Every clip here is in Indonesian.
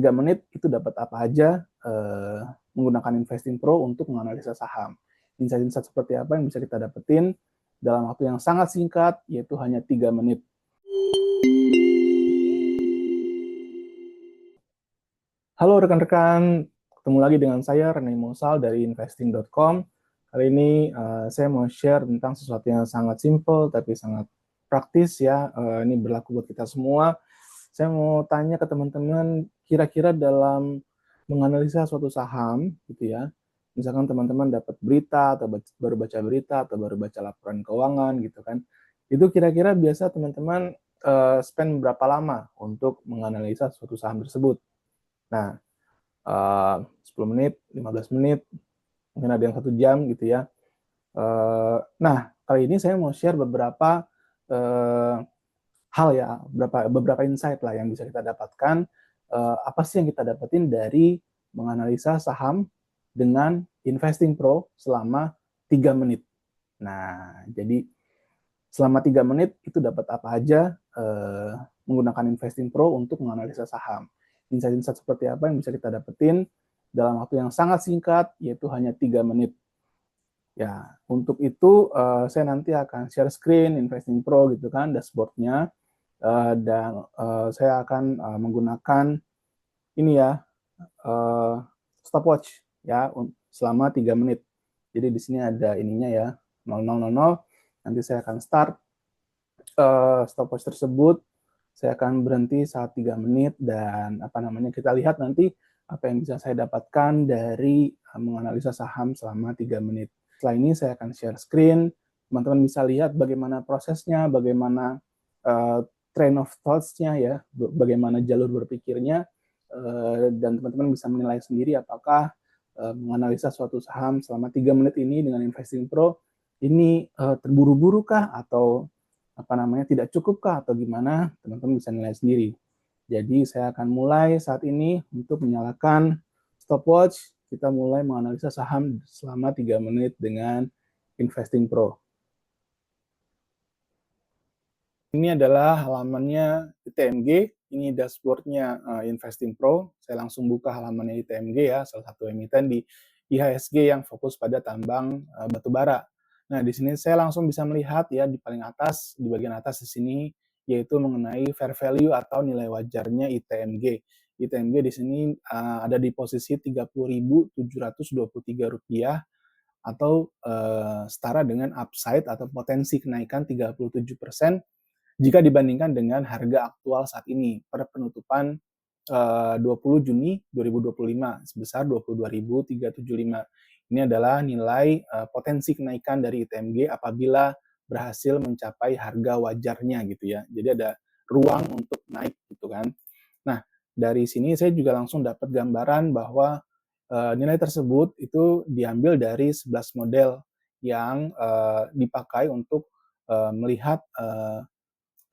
3 menit itu dapat apa aja menggunakan Investing Pro untuk menganalisa saham. Insight-insight seperti apa yang bisa kita dapetin dalam waktu yang sangat singkat, yaitu hanya 3 menit. Halo rekan-rekan, ketemu lagi dengan saya Rene Mosal dari investing.com. Kali ini saya mau share tentang sesuatu yang sangat simple tapi sangat praktis ya. Ini berlaku buat kita semua. Saya mau tanya ke teman-teman, kira-kira dalam menganalisa suatu saham, gitu ya, misalkan teman-teman dapat berita atau baru baca berita atau baru baca laporan keuangan, gitu kan, itu kira-kira biasa teman-teman spend berapa lama untuk menganalisa suatu saham tersebut? Nah, 10 menit, 15 menit, mungkin ada yang 1 jam gitu ya. Nah, kali ini saya mau share beberapa hal ya, beberapa insight lah yang bisa kita dapatkan. Apa sih yang kita dapetin dari menganalisa saham dengan Investing Pro selama 3 menit. Nah, jadi selama 3 menit itu dapat apa aja menggunakan Investing Pro untuk menganalisa saham. Insight-insight seperti apa yang bisa kita dapetin dalam waktu yang sangat singkat, yaitu hanya 3 menit. Ya, untuk itu saya nanti akan share screen Investing Pro gitu kan, dashboardnya, dan saya akan menggunakan ini ya, stopwatch ya selama 3 menit. Jadi di sini ada ininya ya, 0000. Nanti saya akan start stopwatch tersebut. Saya akan berhenti saat 3 menit dan kita lihat nanti apa yang bisa saya dapatkan dari menganalisa saham selama 3 menit. Setelah ini saya akan share screen. Teman-teman bisa lihat bagaimana prosesnya, bagaimana train of thoughts-nya ya, bagaimana jalur berpikirnya, dan teman-teman bisa menilai sendiri apakah menganalisa suatu saham selama 3 menit ini dengan Investing Pro ini terburu-buru kah atau tidak cukupkah atau gimana, teman-teman bisa nilai sendiri. Jadi saya akan mulai saat ini untuk menyalakan stopwatch. Kita mulai menganalisa saham selama 3 menit dengan Investing Pro. Ini adalah halamannya ITMG, ini dashboardnya Investing Pro. Saya langsung buka halamannya ITMG ya, salah satu emiten di IHSG yang fokus pada tambang batubara. Nah, di sini saya langsung bisa melihat ya di paling atas, di bagian atas di sini, yaitu mengenai fair value atau nilai wajarnya ITMG. ITMG di sini ada di posisi Rp30.723 atau setara dengan upside atau potensi kenaikan 37% jika dibandingkan dengan harga aktual saat ini per penutupan 20 Juni 2025 sebesar 22.375. Ini adalah nilai potensi kenaikan dari ITMG apabila berhasil mencapai harga wajarnya gitu ya. Jadi ada ruang untuk naik gitu kan. Nah, dari sini saya juga langsung dapat gambaran bahwa nilai tersebut itu diambil dari 11 model yang dipakai untuk melihat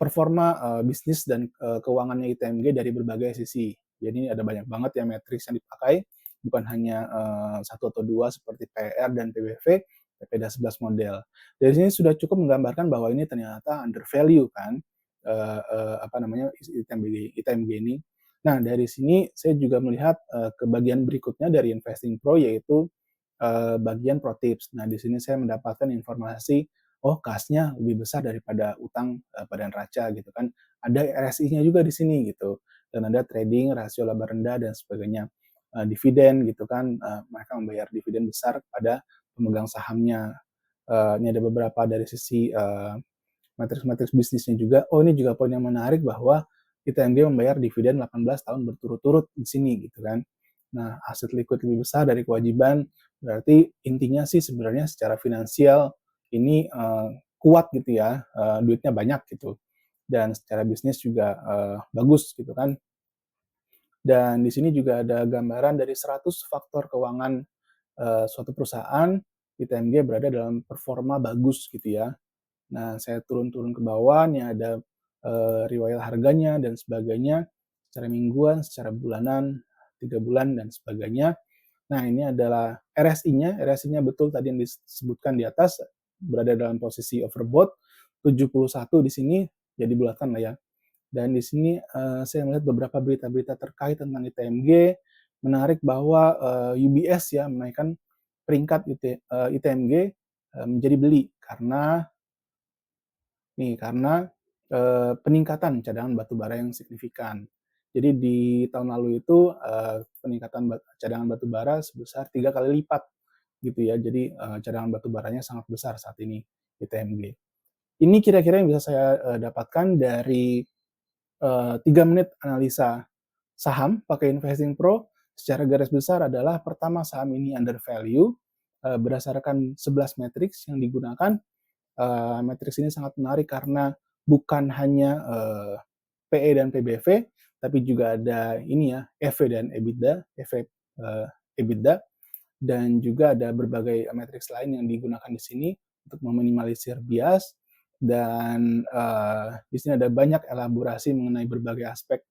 performa bisnis dan keuangannya ITMG dari berbagai sisi. Jadi ada banyak banget ya matriks yang dipakai, bukan hanya satu atau dua seperti PER dan PBV, tapi ada 11 model. Dari sini sudah cukup menggambarkan bahwa ini ternyata undervalue kan, ITMG ini. Nah, dari sini saya juga melihat ke bagian berikutnya dari Investing Pro, yaitu bagian pro tips. Nah, di sini saya mendapatkan informasi, oh kasnya lebih besar daripada utang pada neraca gitu kan. Ada RSI-nya juga di sini gitu. Dan ada trading, rasio laba rendah dan sebagainya. Dividen gitu kan, mereka membayar dividen besar kepada pemegang sahamnya. Ini ada beberapa dari sisi matriks-matriks bisnisnya juga. Oh, ini juga poin yang menarik bahwa ITMG membayar dividen 18 tahun berturut-turut di sini gitu kan. Nah, aset liquid lebih besar dari kewajiban, berarti intinya sih sebenarnya secara finansial ini kuat gitu ya, duitnya banyak gitu. Dan secara bisnis juga bagus gitu kan. Dan di sini juga ada gambaran dari 100 faktor keuangan suatu perusahaan, ITMG berada dalam performa bagus gitu ya. Nah, saya turun-turun ke bawah, nih ada riwayat harganya dan sebagainya, secara mingguan, secara bulanan, 3 bulan, dan sebagainya. Nah, ini adalah RSI-nya. RSI-nya betul tadi yang disebutkan di atas, berada dalam posisi overbought, 71 di sini, jadi bulatan lah ya. Dan di sini, saya melihat beberapa berita-berita terkait tentang ITMG, menarik bahwa, UBS ya menaikkan peringkat ITMG, menjadi beli karena peningkatan cadangan batu bara yang signifikan. Jadi di tahun lalu itu, peningkatan cadangan batu bara sebesar 3 kali lipat gitu ya. Jadi, cadangan batu baranya sangat besar saat ini ITMG. Ini kira-kira yang bisa saya, dapatkan dari 3 menit analisa saham pakai Investing Pro. Secara garis besar adalah pertama, saham ini under value, berdasarkan 11 matriks yang digunakan. Matriks ini sangat menarik karena bukan hanya, PE dan PBV, tapi juga ada ini ya, EV dan EBITDA, EBITDA, dan juga ada berbagai matriks lain yang digunakan di sini untuk meminimalisir bias. Dan di sini ada banyak elaborasi mengenai berbagai aspek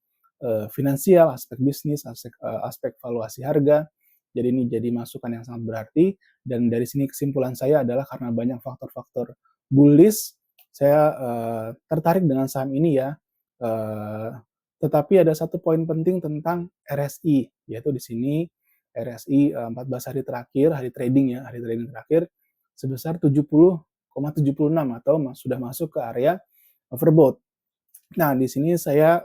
finansial, aspek bisnis, aspek valuasi harga. Jadi ini jadi masukan yang sangat berarti, dan dari sini kesimpulan saya adalah karena banyak faktor-faktor bullish, saya tertarik dengan saham ini ya. Uh, tetapi ada satu poin penting tentang RSI, yaitu di sini RSI 14 hari terakhir, hari trading terakhir sebesar 70,76 atau sudah masuk ke area overbought. Nah, di sini saya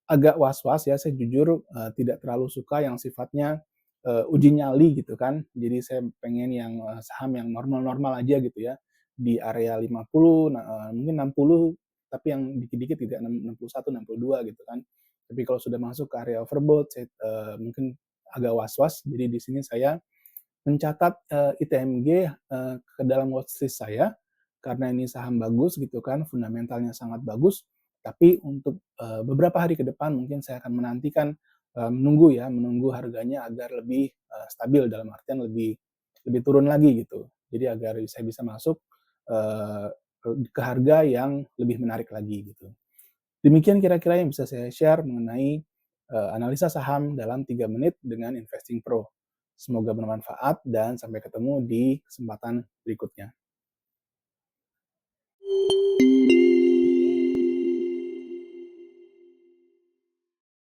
agak was-was ya, saya jujur tidak terlalu suka yang sifatnya uji nyali gitu kan. Jadi saya pengen yang saham yang normal-normal aja gitu ya, di area 50, mungkin 60, tapi yang dikit-dikit tidak 61, 62 gitu kan. Tapi kalau sudah masuk ke area overbought, saya mungkin agak was-was. Jadi di sini saya mencatat ITMG ke dalam watchlist saya, karena ini saham bagus gitu kan, fundamentalnya sangat bagus. Tapi untuk beberapa hari ke depan mungkin saya akan menantikan, menunggu harganya agar lebih stabil, dalam artian lebih lebih turun lagi gitu. Jadi agar saya bisa masuk uh, ke harga yang lebih menarik lagi gitu. Demikian kira-kira yang bisa saya share mengenai analisa saham dalam 3 menit dengan Investing Pro. Semoga bermanfaat dan sampai ketemu di kesempatan berikutnya.